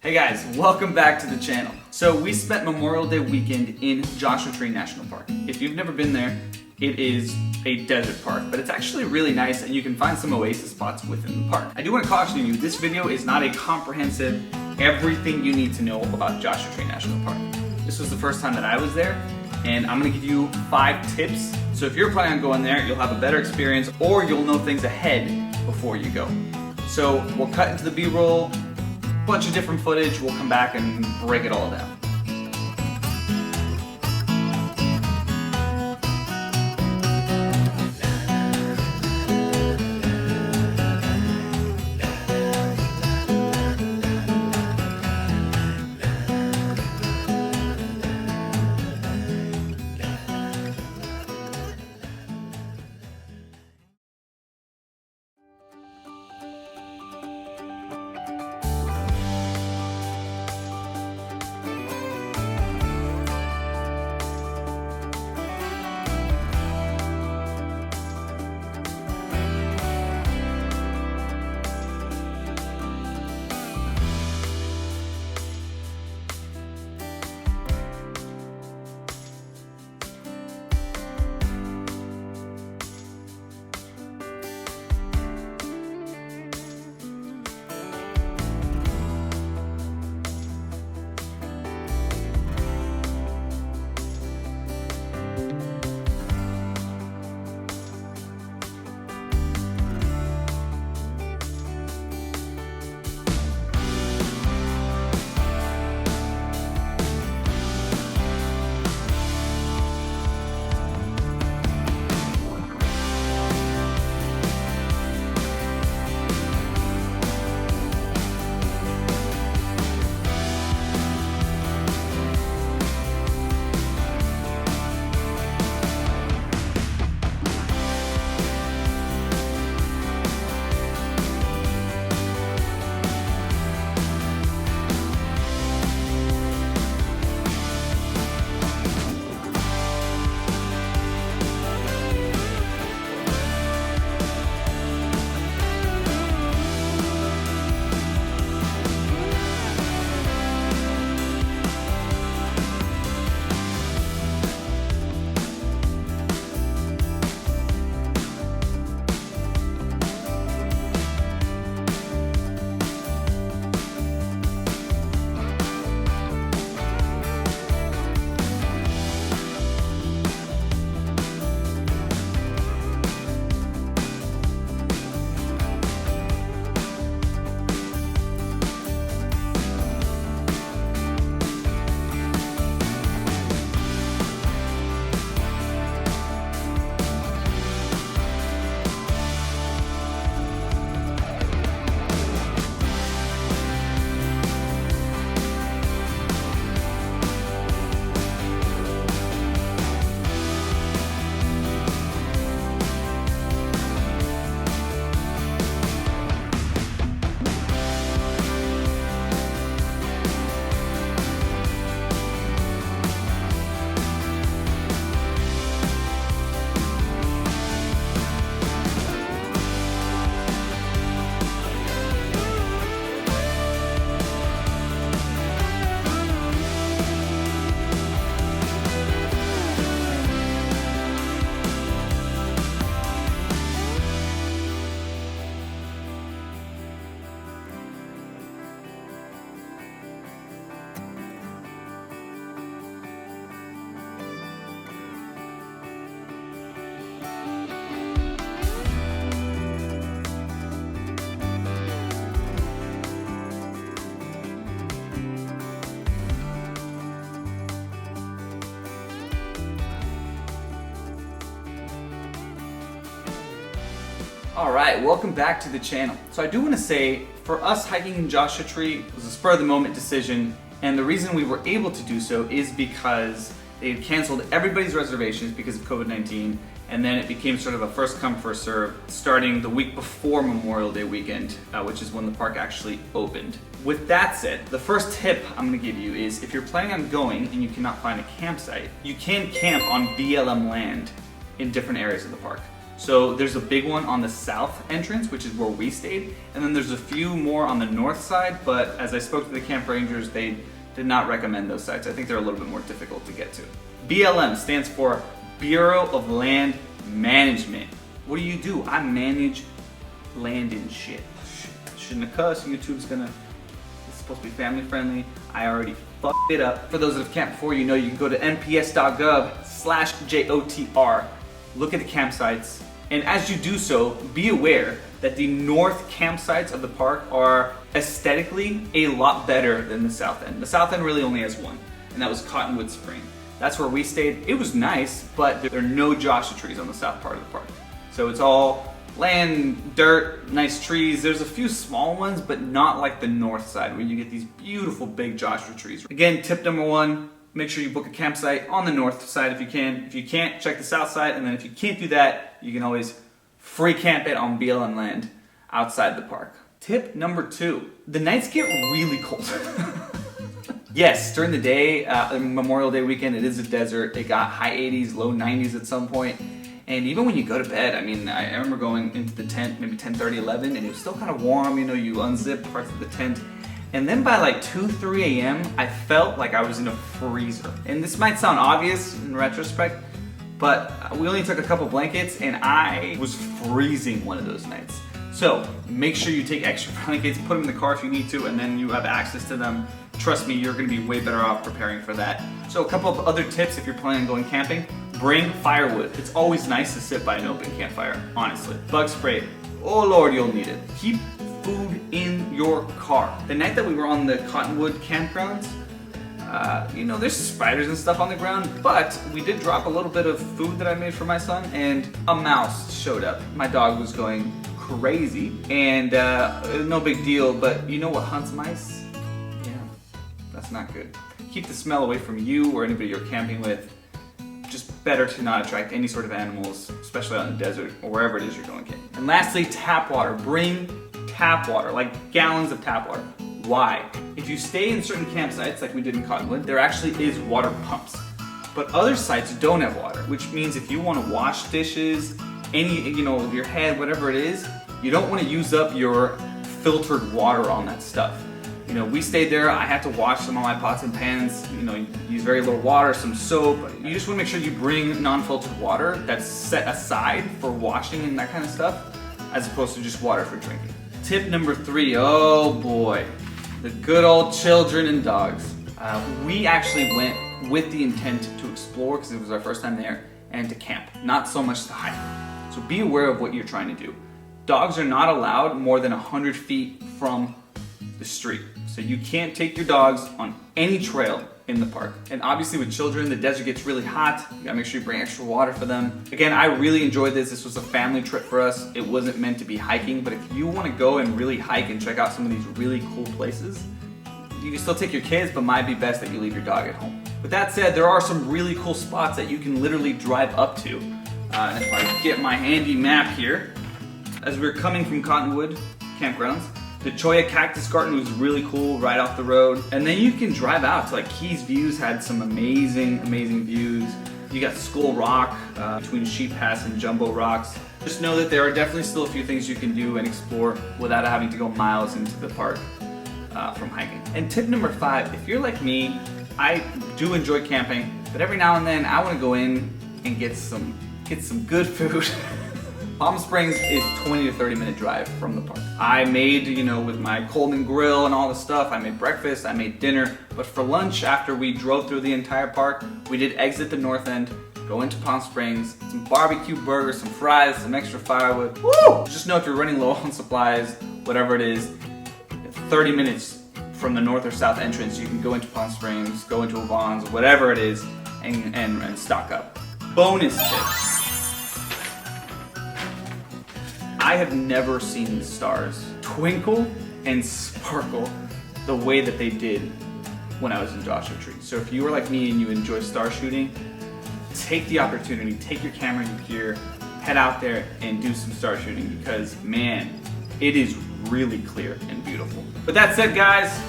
Hey guys, welcome back to the channel. So we spent Memorial Day weekend in Joshua Tree National Park. If you've never been there, it is a desert park, but it's actually really nice and you can find some oasis spots within the park. I do want to caution you, this video is not a comprehensive, everything you need to know about Joshua Tree National Park. This was the first time that I was there, and I'm gonna give you 5 tips. So if you're planning on going there, you'll have a better experience or you'll know things ahead before you go. So we'll cut into the B-roll, bunch of different footage, we'll come back and break it all down. Alright, welcome back to the channel. So I do want to say, for us hiking in Joshua Tree was a spur of the moment decision, and the reason we were able to do so is because they had canceled everybody's reservations because of COVID-19, and then it became sort of a first come first serve starting the week before Memorial Day weekend, which is when the park actually opened. With that said, the first tip I'm going to give you is if you're planning on going and you cannot find a campsite, you can camp on BLM land in different areas of the park. So there's a big one on the south entrance, which is where we stayed, and then there's a few more on the north side, but as I spoke to the camp rangers, they did not recommend those sites. I think they're a little bit more difficult to get to. BLM stands for Bureau of Land Management. What do? I manage land and shit. Shouldn't have cussed. YouTube's gonna, it's supposed to be family friendly. I already fucked it up. For those that have camped before, you know you can go to nps.gov/JOTR, look at the campsites, and as you do so, be aware that the north campsites of the park are aesthetically a lot better than the south end. The south end really only has one, and that was Cottonwood Spring. That's where we stayed. It was nice, but there are no Joshua trees on the south part of the park. So it's all land, dirt, nice trees. There's a few small ones, but not like the north side where you get these beautiful big Joshua trees. Again, tip number one, make sure you book a campsite on the north side if you can. If you can't, check the south side, and then if you can't do that, you can always free camp it on BLM land outside the park. Tip number two, the nights get really cold. Yes, during the day, Memorial Day weekend, it is a desert. It got high 80s, low 90s at some point. And even when you go to bed, I mean, I remember going into the tent, maybe 10:30, 11, and it was still kind of warm, you know, you unzip parts of the tent. And then by like 2, 3 a.m., I felt like I was in a freezer. And this might sound obvious in retrospect, but we only took a couple blankets and I was freezing one of those nights. So make sure you take extra blankets, put them in the car if you need to, and then you have access to them. Trust me, you're gonna be way better off preparing for that. So a couple of other tips if you're planning on going camping, bring firewood. It's always nice to sit by an open campfire, honestly. Bug spray, oh Lord, you'll need it. Keep food in your car. The night that we were on the Cottonwood campground, you know, there's spiders and stuff on the ground, but we did drop a little bit of food that I made for my son, and a mouse showed up. My dog was going crazy, and no big deal, but you know what hunts mice? Yeah, that's not good. Keep the smell away from you or anybody you're camping with. Just better to not attract any sort of animals, especially out in the desert or wherever it is you're going camping. And lastly, tap water. Bring tap water, like gallons of tap water. Why? If you stay in certain campsites, like we did in Cottonwood, there actually is water pumps. But other sites don't have water, which means if you want to wash dishes, any, you know, your head, whatever it is, you don't want to use up your filtered water on that stuff. You know, we stayed there, I had to wash some of my pots and pans, you know, use very little water, some soap. You just want to make sure you bring non-filtered water that's set aside for washing and that kind of stuff, as opposed to just water for drinking. Tip number 3, oh boy, the good old children and dogs. We actually went with the intent to explore, because it was our first time there, and to camp, not so much to hike. So be aware of what you're trying to do. Dogs are not allowed more than 100 feet from the street. So you can't take your dogs on any trail in the park. And obviously with children, the desert gets really hot. You gotta make sure you bring extra water for them. Again, I really enjoyed this. This was a family trip for us. It wasn't meant to be hiking, but if you wanna go and really hike and check out some of these really cool places, you can still take your kids, but might be best that you leave your dog at home. With that said, there are some really cool spots that you can literally drive up to. And if I get my handy map here, as we're coming from Cottonwood campgrounds, the Cholla Cactus Garden was really cool right off the road. And then you can drive out to like Keys Views, had some amazing, amazing views. You got Skull Rock between Sheep Pass and Jumbo Rocks. Just know that there are definitely still a few things you can do and explore without having to go miles into the park from hiking. And tip number 5, if you're like me, I do enjoy camping, but every now and then I want to go in and get some good food. Palm Springs is 20 to 30 minute drive from the park. I made, you know, with my Coleman grill and all the stuff, I made breakfast, I made dinner, but for lunch, after we drove through the entire park, we did exit the north end, go into Palm Springs, some barbecue burgers, some fries, some extra firewood. Woo! Just know if you're running low on supplies, whatever it is, 30 minutes from the north or south entrance, you can go into Palm Springs, go into Avon's, whatever it is, and stock up. Bonus tip. I have never seen the stars twinkle and sparkle the way that they did when I was in Joshua Tree. So if you are like me and you enjoy star shooting, take the opportunity, take your camera and your gear, head out there and do some star shooting, because man, it is really clear and beautiful. With that said, guys,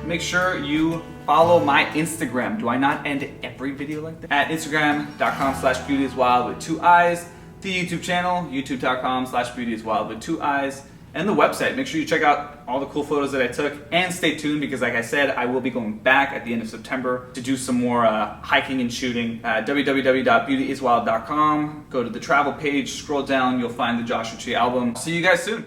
make sure you follow my Instagram. Do I not end every video like that? At Instagram.com/beautyiswild with 2 eyes. the YouTube channel, youtube.com/beautyiswild with 2 eyes, and the website. Make sure you check out all the cool photos that I took, and stay tuned because like I said, I will be going back at the end of September to do some more hiking and shooting. www.beautyiswild.com. Go to the travel page, scroll down, you'll find the Joshua Tree album. See you guys soon.